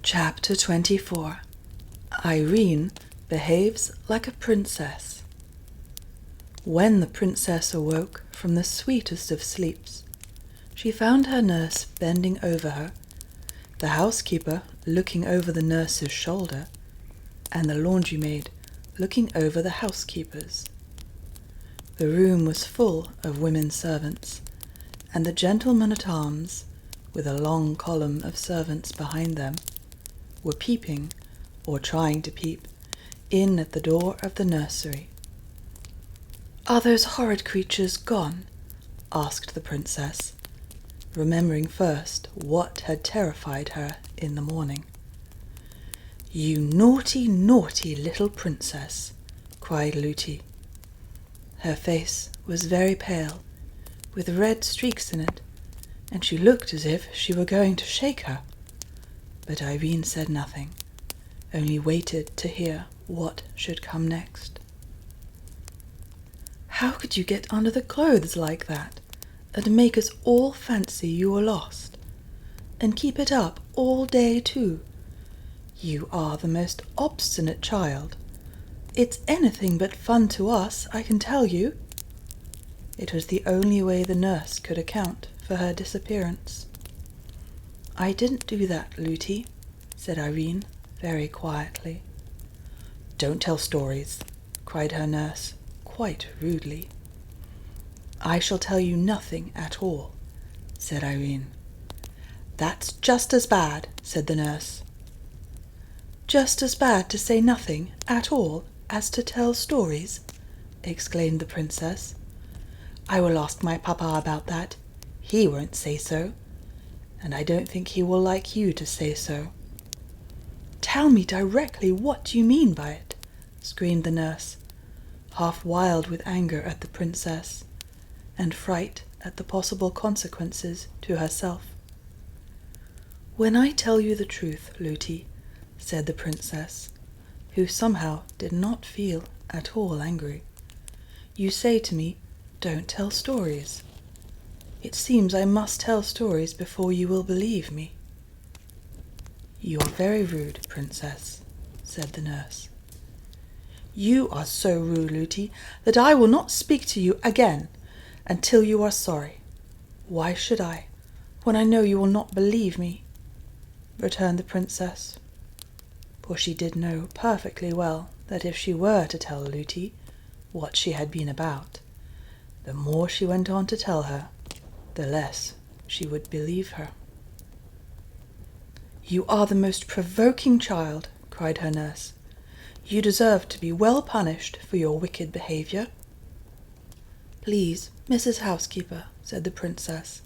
Chapter 24. Irene behaves like a princess. When the princess awoke from the sweetest of sleeps, she found her nurse bending over her, the housekeeper looking over the nurse's shoulder, and the laundry maid looking over the housekeeper's. The room was full of women servants, and the gentlemen-at-arms, with a long column of servants behind them, were peeping, or trying to peep, in at the door of the nursery. "Are those horrid creatures gone?" asked the princess, remembering first what had terrified her in the morning. "You naughty, naughty little princess!" cried Lootie. Her face was very pale, with red streaks in it, and she looked as if she were going to shake her. But Irene said nothing, only waited to hear what should come next. "How could you get under the clothes like that, and make us all fancy you were lost? And keep it up all day too? You are the most obstinate child. It's anything but fun to us, I can tell you." It was the only way the nurse could account for her disappearance. "I didn't do that, Lootie," said Irene, very quietly. "Don't tell stories," cried her nurse, quite rudely. "I shall tell you nothing at all," said Irene. "That's just as bad," said the nurse. "Just as bad to say nothing at all as to tell stories?" exclaimed the princess. "I will ask my papa about that. He won't say so, and I don't think he will like you to say so." "Tell me directly what you mean by it," screamed the nurse, half wild with anger at the princess, and fright at the possible consequences to herself. "When I tell you the truth, Lootie," said the princess, who somehow did not feel at all angry, "you say to me, 'Don't tell stories.' It seems I must tell stories before you will believe me." "You are very rude, princess," said the nurse. "You are so rude, Lootie, that I will not speak to you again until you are sorry." "Why should I, when I know you will not believe me?" returned the princess, for she did know perfectly well that if she were to tell Lootie what she had been about, the more she went on to tell her, the less she would believe her. "You are the most provoking child," cried her nurse. "You deserve to be well punished for your wicked behaviour." "Please, Mrs. Housekeeper," said the princess,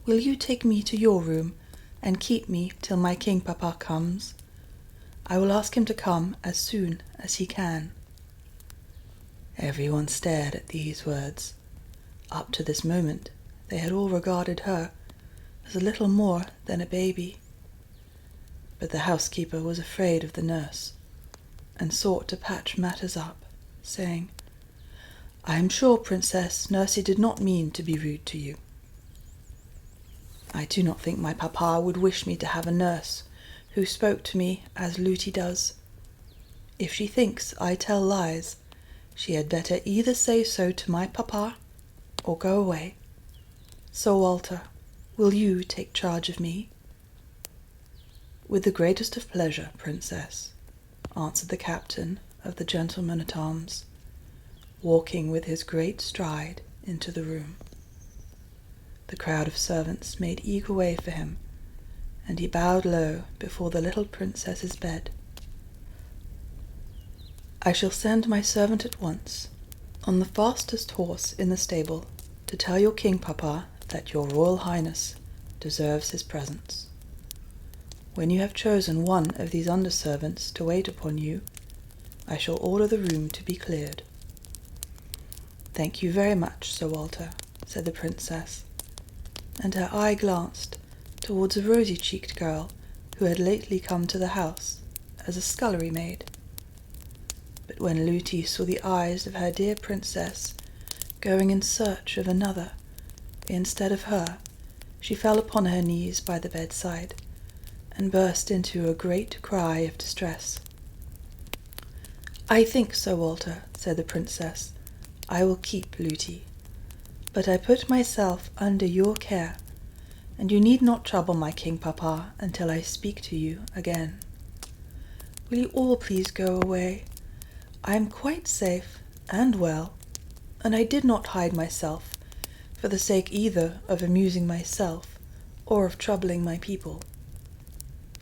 "will you take me to your room and keep me till my king papa comes? I will ask him to come as soon as he can." Everyone stared at these words. Up to this moment they had all regarded her as little more than a baby. But the housekeeper was afraid of the nurse, and sought to patch matters up, saying, "I am sure, Princess, Nursey did not mean to be rude to you." "I do not think my papa would wish me to have a nurse who spoke to me as Lootie does. If she thinks I tell lies, she had better either say so to my papa or go away. So, Walter, will you take charge of me?" "With the greatest of pleasure, Princess," answered the captain of the gentlemen-at-arms, walking with his great stride into the room. The crowd of servants made eager way for him, and he bowed low before the little princess's bed. "I shall send my servant at once, on the fastest horse in the stable, to tell your king papa that your royal highness deserves his presence. When you have chosen one of these under-servants to wait upon you, I shall order the room to be cleared." "Thank you very much, Sir Walter," said the princess, and her eye glanced towards a rosy-cheeked girl who had lately come to the house as a scullery maid. But when Lootie saw the eyes of her dear princess going in search of another instead of her, she fell upon her knees by the bedside, and burst into a great cry of distress. "I think, Sir Walter," said the princess, "I will keep Lootie, but I put myself under your care, and you need not trouble my king papa until I speak to you again. Will you all please go away? I am quite safe and well, and I did not hide myself for the sake either of amusing myself or of troubling my people.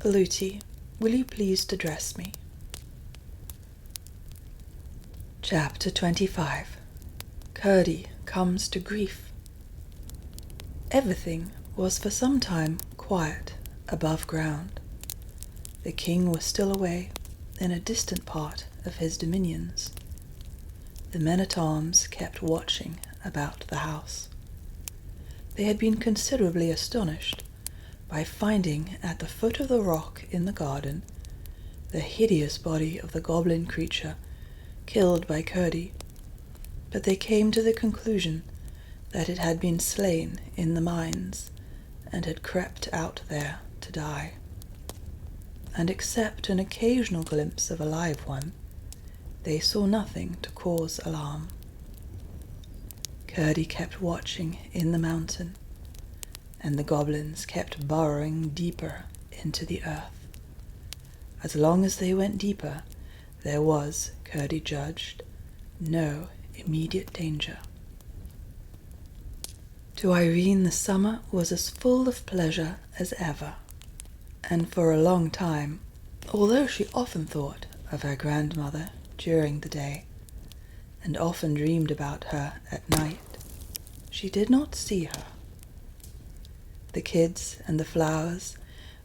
Lootie, will you please to dress me?" Chapter 25. Curdie comes to grief. Everything was for some time quiet above ground. The king was still away in a distant part of his dominions. The men-at-arms kept watching about the house. They had been considerably astonished by finding at the foot of the rock in the garden the hideous body of the goblin creature killed by Curdie, but they came to the conclusion that it had been slain in the mines and had crept out there to die, and except an occasional glimpse of a live one, they saw nothing to cause alarm. Curdie kept watching in the mountain, and the goblins kept burrowing deeper into the earth. As long as they went deeper, there was, Curdie judged, no immediate danger. To Irene the summer was as full of pleasure as ever, and for a long time, although she often thought of her grandmother during the day, and often dreamed about her at night, she did not see her. The kids and the flowers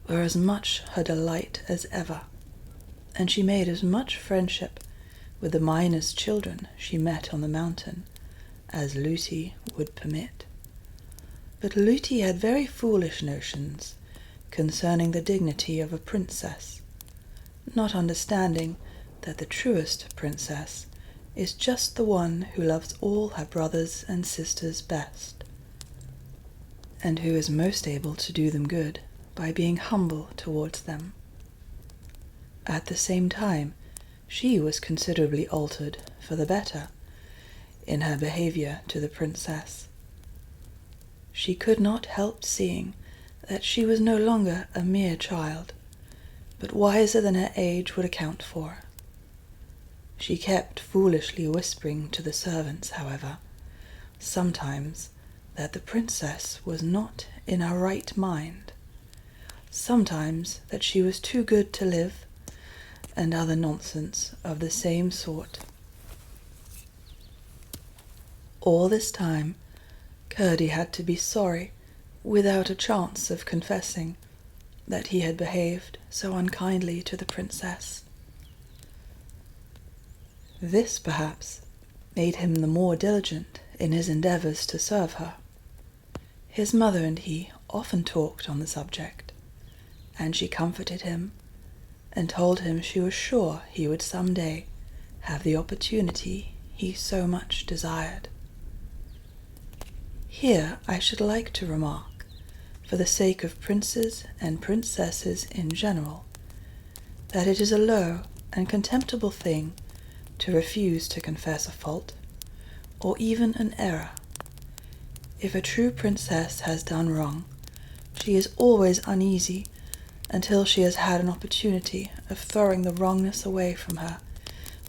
were as much her delight as ever, and she made as much friendship with the miners' children she met on the mountain as Lootie would permit. But Lootie had very foolish notions concerning the dignity of a princess, not understanding that the truest princess is just the one who loves all her brothers and sisters best, and who is most able to do them good by being humble towards them. At the same time, she was considerably altered for the better in her behavior to the princess. She could not help seeing that she was no longer a mere child, but wiser than her age would account for. She kept foolishly whispering to the servants, however, sometimes that the princess was not in her right mind, sometimes that she was too good to live, and other nonsense of the same sort. All this time, Curdie had to be sorry, without a chance of confessing, that he had behaved so unkindly to the princess. This, perhaps, made him the more diligent in his endeavours to serve her. His mother and he often talked on the subject, and she comforted him, and told him she was sure he would some day have the opportunity he so much desired. Here I should like to remark, for the sake of princes and princesses in general, that it is a low and contemptible thing to refuse to confess a fault, or even an error. If a true princess has done wrong, she is always uneasy until she has had an opportunity of throwing the wrongness away from her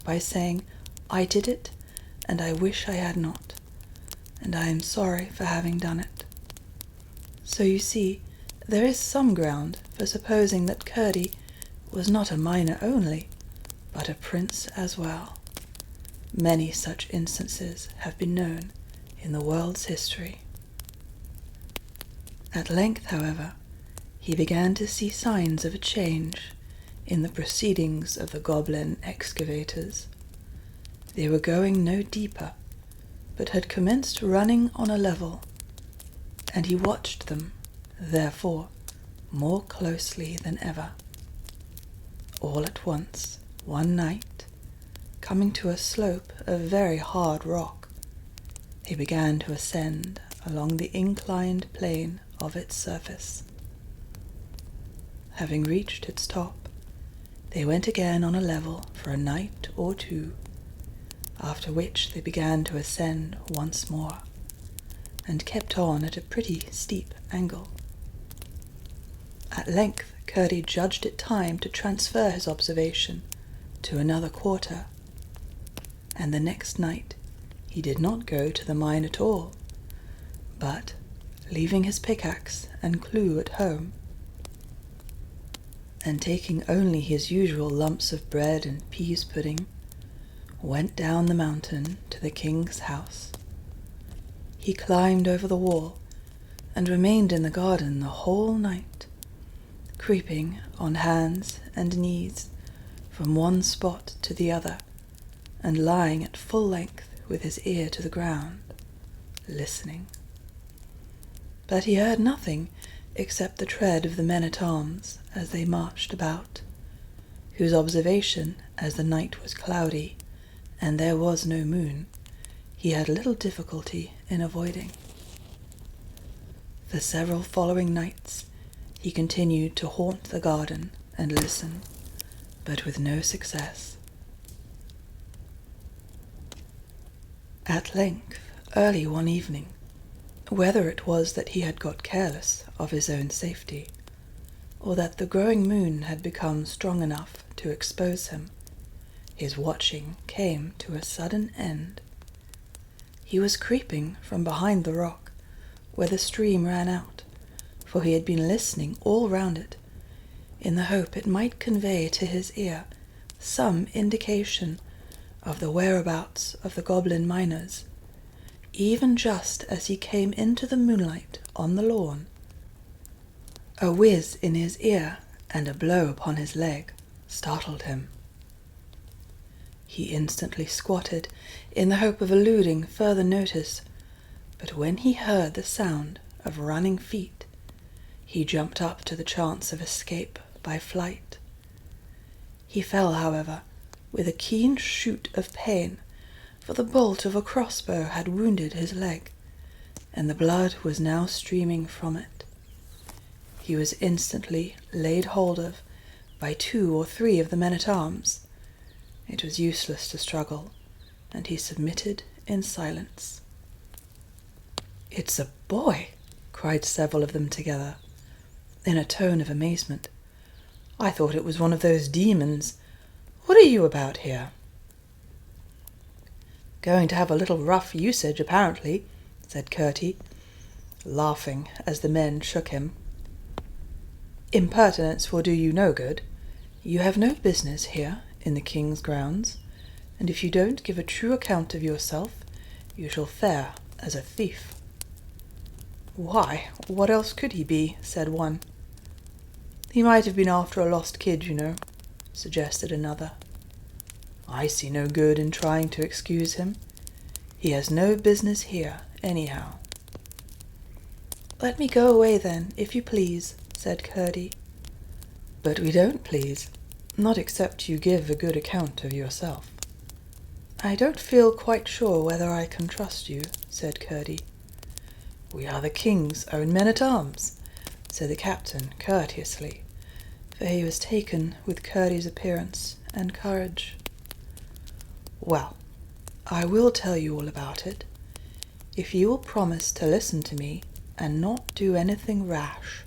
by saying, "I did it, and I wish I had not, and I am sorry for having done it." So you see, there is some ground for supposing that Curdie was not a miner only, but a prince as well. Many such instances have been known in the world's history. At length, however, he began to see signs of a change in the proceedings of the goblin excavators. They were going no deeper, but had commenced running on a level, and he watched them, therefore, more closely than ever. All at once, one night, coming to a slope of very hard rock, they began to ascend along the inclined plane of its surface. having reached its top, they went again on a level for a night or two, after which they began to ascend once more, and kept on at a pretty steep angle. At length Curdie judged it time to transfer his observation to another quarter, and the next night he did not go to the mine at all, but, leaving his pickaxe and clue at home, and taking only his usual lumps of bread and pease pudding, went down the mountain to the king's house. He climbed over the wall and remained in the garden the whole night, creeping on hands and knees from one spot to the other, and lying at full length with his ear to the ground, listening. But he heard nothing except the tread of the men-at-arms as they marched about, whose observation, as the night was cloudy and there was no moon, he had little difficulty in avoiding. For several following nights he continued to haunt the garden and listen, but with no success. At length, early one evening, whether it was that he had got careless of his own safety, or that the growing moon had become strong enough to expose him, his watching came to a sudden end. He was creeping from behind the rock where the stream ran out, for he had been listening all round it, in the hope it might convey to his ear some indication of the whereabouts of the Goblin miners, even just as he came into the moonlight on the lawn. A whiz in his ear and a blow upon his leg startled him. He instantly squatted in the hope of eluding further notice, but when he heard the sound of running feet, he jumped up to the chance of escape by flight. He fell, however, with a keen shoot of pain, for the bolt of a crossbow had wounded his leg, and the blood was now streaming from it. He was instantly laid hold of by 2 or 3 of the men-at-arms. It was useless to struggle, and he submitted in silence. "It's a boy!" cried several of them together, in a tone of amazement. "I thought it was one of those demons. What are you about here?" "Going to have a little rough usage, apparently," said Curdie, laughing as the men shook him. "Impertinence will do you no good. You have no business here in the king's grounds, and if you don't give a true account of yourself, you shall fare as a thief." "Why, what else could he be?" said one. "He might have been after a lost kid, you know," suggested another. "I see no good in trying to excuse him. He has no business here, anyhow." "Let me go away then, if you please," said Curdie. "But we don't please, not except you give a good account of yourself." "I don't feel quite sure whether I can trust you," said Curdie. "We are the king's own men-at-arms," said the captain courteously, for he was taken with Curdie's appearance and courage. "Well, I will tell you all about it, if you will promise to listen to me and not do anything rash."